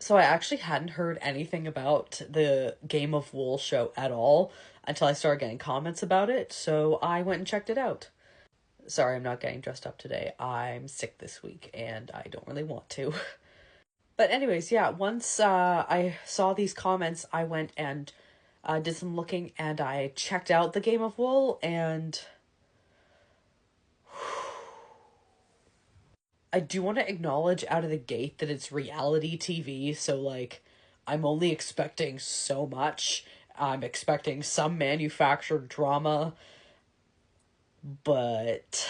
So I actually hadn't heard anything about the Game of Wool show at all until I started getting comments about it, so I went and checked it out. Sorry, I'm not getting dressed up today. I'm sick this week and I don't really want to. But anyways, yeah, once I saw these comments, I went and did some looking and I checked out the Game of Wool, and I do want to acknowledge out of the gate that it's reality TV, so like I'm only expecting so much. I'm expecting some manufactured drama, but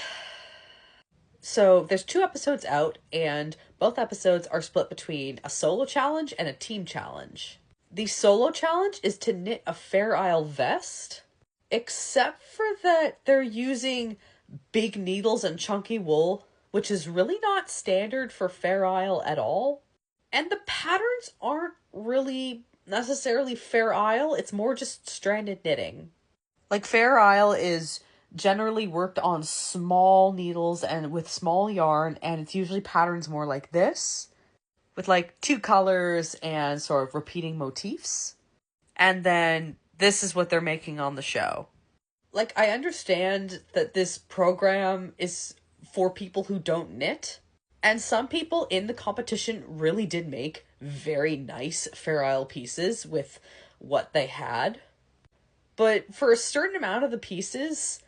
so there's two episodes out and both episodes are split between a solo challenge and a team challenge. The solo challenge is to knit a Fair Isle vest, except for that they're using big needles and chunky wool, which is really not standard for Fair Isle at all. And the patterns aren't really necessarily Fair Isle, it's more just stranded knitting. Like, Fair Isle is generally worked on small needles and with small yarn, and it's usually patterns more like this, with like two colors and sort of repeating motifs. And then this is what they're making on the show. Like, I understand that this program is for people who don't knit, and some people in the competition really did make very nice Fair Isle pieces with what they had. But for a certain amount of the pieces,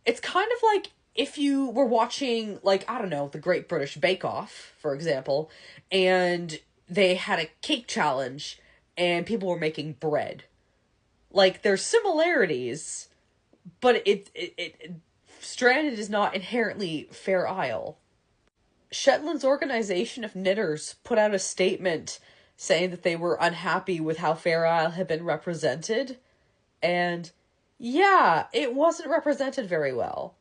it's kind of like if you were watching, like, I don't know, the Great British Bake Off, for example, and they had a cake challenge and people were making bread. Like, there's similarities, but it Stranded is not inherently Fair Isle. Shetland's Organization of Knitters put out a statement saying that they were unhappy with how Fair Isle had been represented, and yeah, it wasn't represented very well.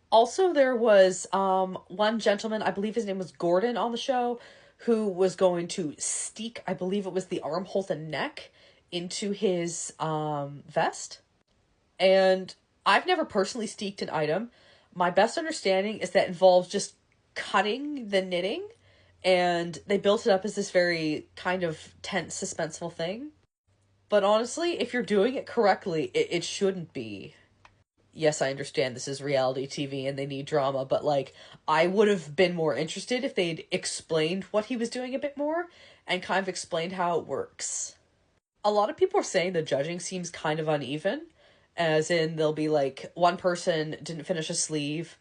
Also, there was one gentleman, I believe his name was Gordon, on the show, who was going to steek, I believe it was the armhole and neck, into his vest. And I've never personally steeked an item. My best understanding is that involves just cutting the knitting, and they built it up as this very kind of tense, suspenseful thing. But honestly, if you're doing it correctly, it shouldn't be. Yes, I understand this is reality TV and they need drama, but like, I would have been more interested if they'd explained what he was doing a bit more and kind of explained how it works. A lot of people are saying the judging seems kind of uneven, as in there'll be like one person didn't finish a sleeve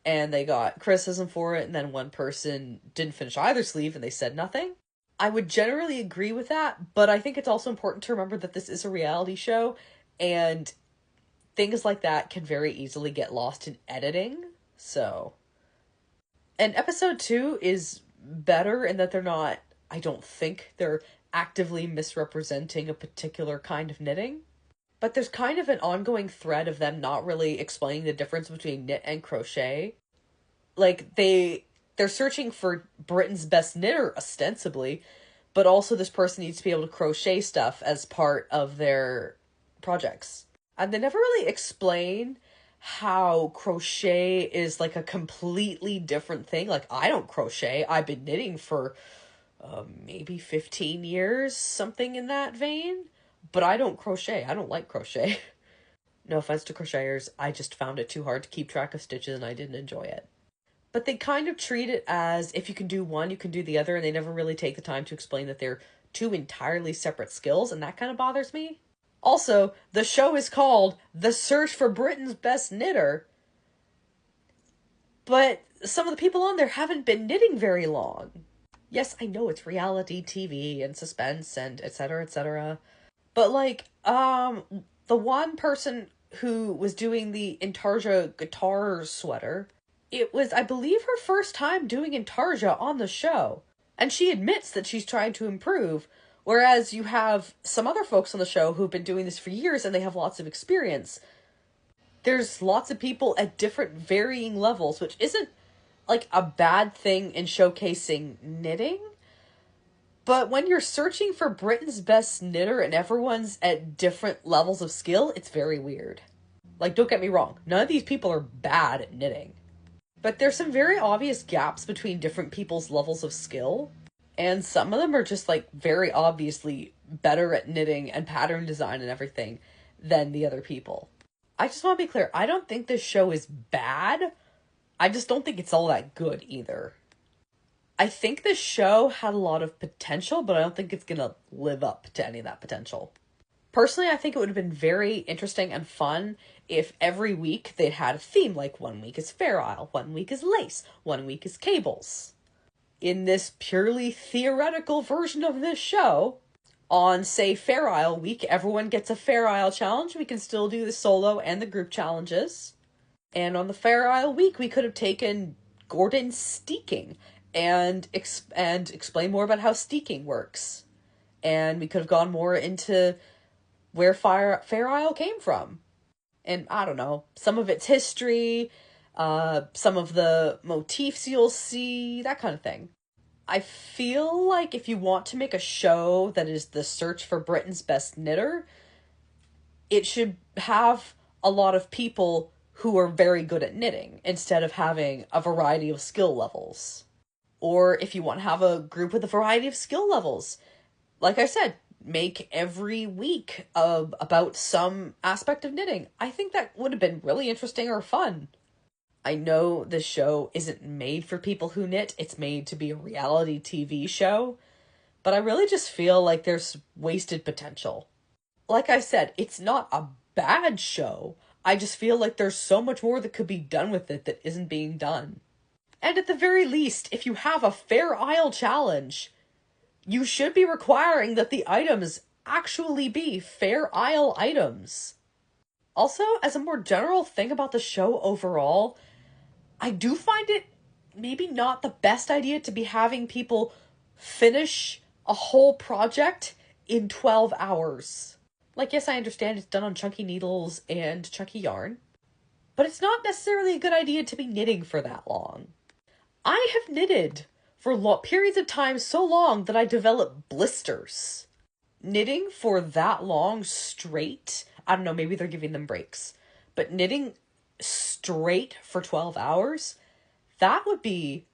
and they got criticism for it, and then one person didn't finish either sleeve and they said nothing. I would generally agree with that, but I think it's also important to remember that this is a reality show and things like that can very easily get lost in editing. So, and episode 2 is better in that I don't think they're actively misrepresenting a particular kind of knitting. But there's kind of an ongoing thread of them not really explaining the difference between knit and crochet. Like, they're searching for Britain's best knitter, ostensibly, but also this person needs to be able to crochet stuff as part of their projects. And they never really explain how crochet is like a completely different thing. Like, I don't crochet. I've been knitting for maybe 15 years, something in that vein. But I don't crochet. I don't like crochet. No offense to crocheters, I just found it too hard to keep track of stitches and I didn't enjoy it. But they kind of treat it as if you can do one, you can do the other, and they never really take the time to explain that they're two entirely separate skills, and that kind of bothers me. Also, the show is called The Search for Britain's Best Knitter, but some of the people on there haven't been knitting very long. Yes, I know it's reality TV and suspense and etc., etc., but like, the one person who was doing the Intarsia guitar sweater, it was, I believe, her first time doing Intarsia on the show. And she admits that she's trying to improve, whereas you have some other folks on the show who've been doing this for years and they have lots of experience. There's lots of people at different varying levels, which isn't like a bad thing in showcasing knitting. But when you're searching for Britain's best knitter and everyone's at different levels of skill, it's very weird. Like, don't get me wrong, none of these people are bad at knitting. But there's some very obvious gaps between different people's levels of skill. And some of them are just like very obviously better at knitting and pattern design and everything than the other people. I just want to be clear, I don't think this show is bad. I just don't think it's all that good either. I think this show had a lot of potential, but I don't think it's gonna live up to any of that potential. Personally, I think it would have been very interesting and fun if every week they'd had a theme, like 1 week is Fair Isle, 1 week is Lace, 1 week is Cables. In this purely theoretical version of this show, on, say, Fair Isle week, everyone gets a Fair Isle challenge. We can still do the solo and the group challenges. And on the Fair Isle week, we could have taken Gordon steeking and explain more about how steeking works. And we could have gone more into where Fair Isle came from. And I don't know, some of its history, some of the motifs you'll see, that kind of thing. I feel like if you want to make a show that is the search for Britain's best knitter, it should have a lot of people who are very good at knitting instead of having a variety of skill levels. Or if you want to have a group with a variety of skill levels, like I said, make every week about some aspect of knitting. I think that would have been really interesting or fun. I know this show isn't made for people who knit, it's made to be a reality TV show, but I really just feel like there's wasted potential. Like I said, it's not a bad show. I just feel like there's so much more that could be done with it that isn't being done. And at the very least, if you have a Fair Isle challenge, you should be requiring that the items actually be Fair Isle items. Also, as a more general thing about the show overall, I do find it maybe not the best idea to be having people finish a whole project in 12 hours. Like, yes, I understand it's done on chunky needles and chunky yarn, but it's not necessarily a good idea to be knitting for that long. I have knitted for periods of time so long that I developed blisters. Knitting for that long straight, I don't know, maybe they're giving them breaks, but knitting straight for 12 hours, that would be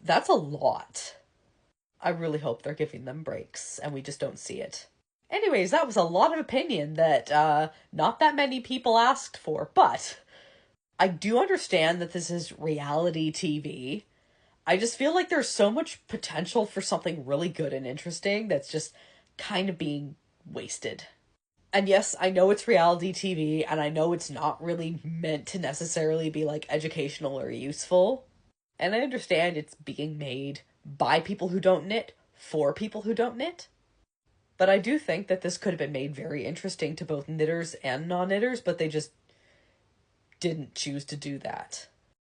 that's a lot. I really hope they're giving them breaks and we just don't see it. Anyways, that was a lot of opinion that not that many people asked for, but I do understand that this is reality TV. I just feel like there's so much potential for something really good and interesting that's just kind of being wasted. And yes, I know it's reality TV, and I know it's not really meant to necessarily be, like, educational or useful. And I understand it's being made by people who don't knit, for people who don't knit. But I do think that this could have been made very interesting to both knitters and non-knitters, but they just didn't choose to do that.